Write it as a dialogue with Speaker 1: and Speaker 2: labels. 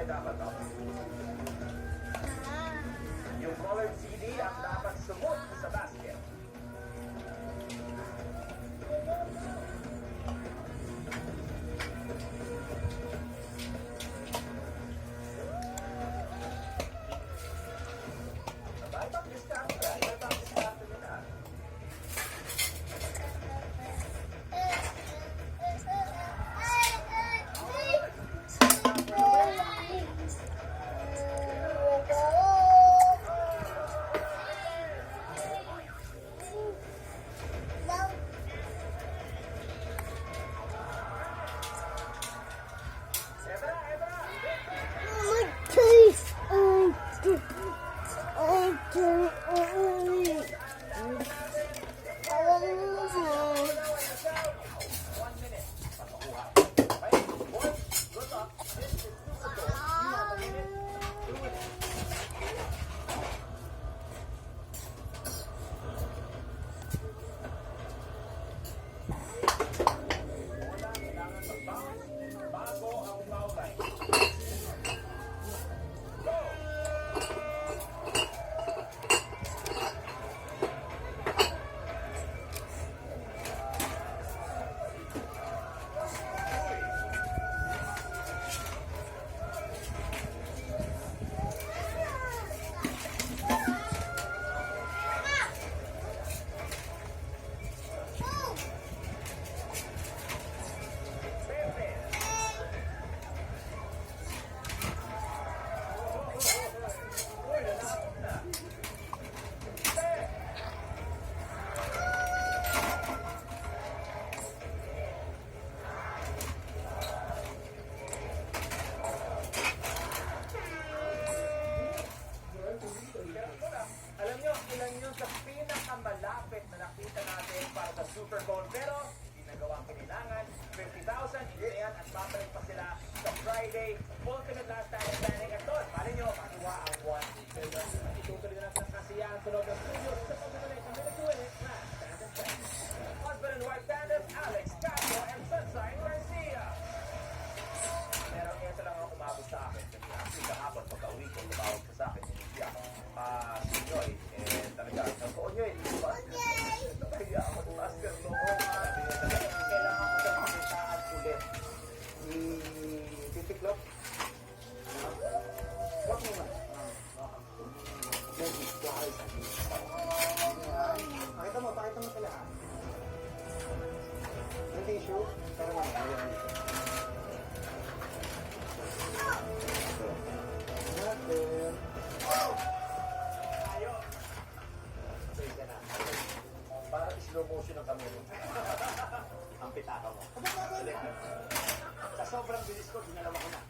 Speaker 1: Dapat yung colored CD ang dapat sumot sa basket. Super Bowl, pero hindi nagawang kailangan. 50,000, hindi yan at babalik pa sila sa Friday. Ultimate last time standing. At doon, mali nyo, makuha ang 1. Itutuloy na natin ang kasiyahan sa loob ng studio. Sa pagkakalit, kami nag-uwi na Stand and Stand. Husband and wife tandem, Alex Castro and Sunshine Garcia. Pero ito lang ang umabot sa akin. Kasi kahapon, pagka-uwi ko, tumawag sa akin. Hindi ako si Joy. Talaga, nabuo nyo eh. Kaya ako ng master ko. Kailangan ko sa pakitaan ulit. Titiklop? Huwag mo na. Pakita mo sila ha. May tissue? Pero mo. Para slow motion ang camera. Ang pitaka mo. Sa sobrang bilis ko, dinalawa ko na.